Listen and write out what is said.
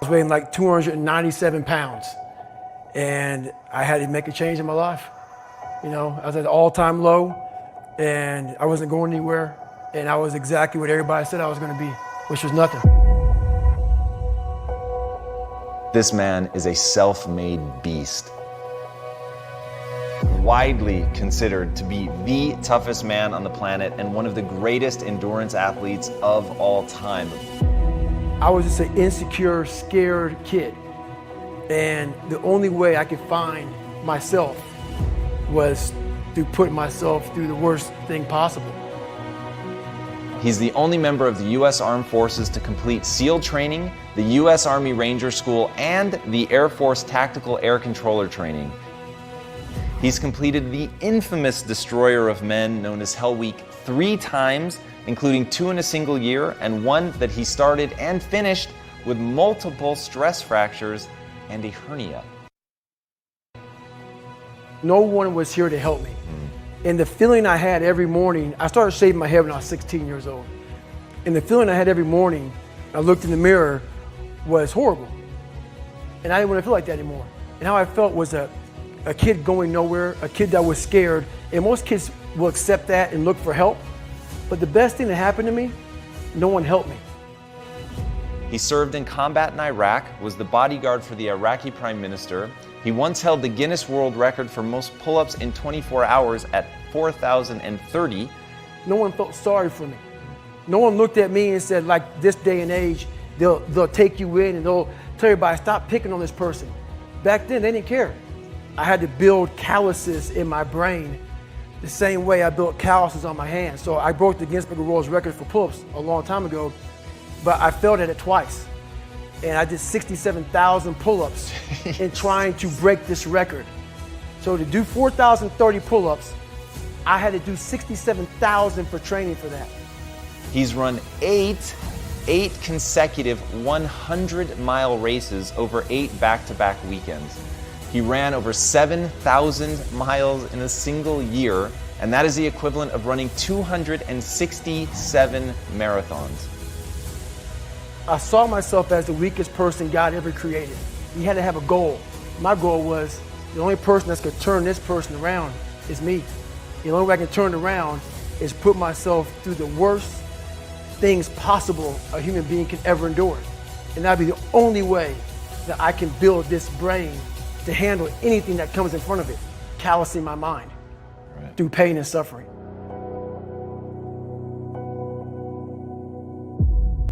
was weighing like 297 pounds, and I had to make a change in my life. You know, I was at an all-time low, and I wasn't going anywhere, and I was exactly what everybody said I was going to be, which was nothing. This man is a self-made beast. Widely considered to be the toughest man on the planet and one of the greatest endurance athletes of all time. I was just an insecure, scared kid. And the only way I could find myself was to put myself through the worst thing possible. He's the only member of the U.S. Armed Forces to complete SEAL training, the U.S. Army Ranger School, and the Air Force Tactical Air Controller training. He's completed the infamous Destroyer of Men, known as Hell Week, 3 times, including 2 in a single year, and 1 that he started and finished with multiple stress fractures and a hernia. No one was here to help me. And the feeling I had every morning, I started shaving my head when I was 16 years old. And the feeling I had every morning, I looked in the mirror, was horrible. And I didn't want to feel like that anymore. And how I felt was a kid going nowhere, a kid that was scared. And most kids will accept that and look for help. But the best thing that happened to me, no one helped me. He served in combat in Iraq, was the bodyguard for the Iraqi Prime Minister. He once held the Guinness World Record for most pull-ups in 24 hours at 4,030. No one felt sorry for me. No one looked at me and said, like this day and age, they'll take you in and they'll tell everybody, stop picking on this person. Back then, they didn't care. I had to build calluses in my brain the same way I built calluses on my hands. So I broke the Guinness Book of World Record for pull-ups a long time ago, but I failed at it twice. And I did 67,000 pull-ups in trying to break this record. So to do 4,030 pull-ups, I had to do 67,000 for training for that. He's run eight consecutive 100-mile races over 8 back-to-back weekends. He ran over 7,000 miles in a single year, and that is the equivalent of running 267 marathons. I saw myself as the weakest person God ever created. He had to have a goal. My goal was the only person that's going to turn this person around is me. The only way I can turn it around is put myself through the worst things possible a human being can ever endure. And that'd be the only way that I can build this brain to handle anything that comes in front of it, callousing my mind through pain and suffering.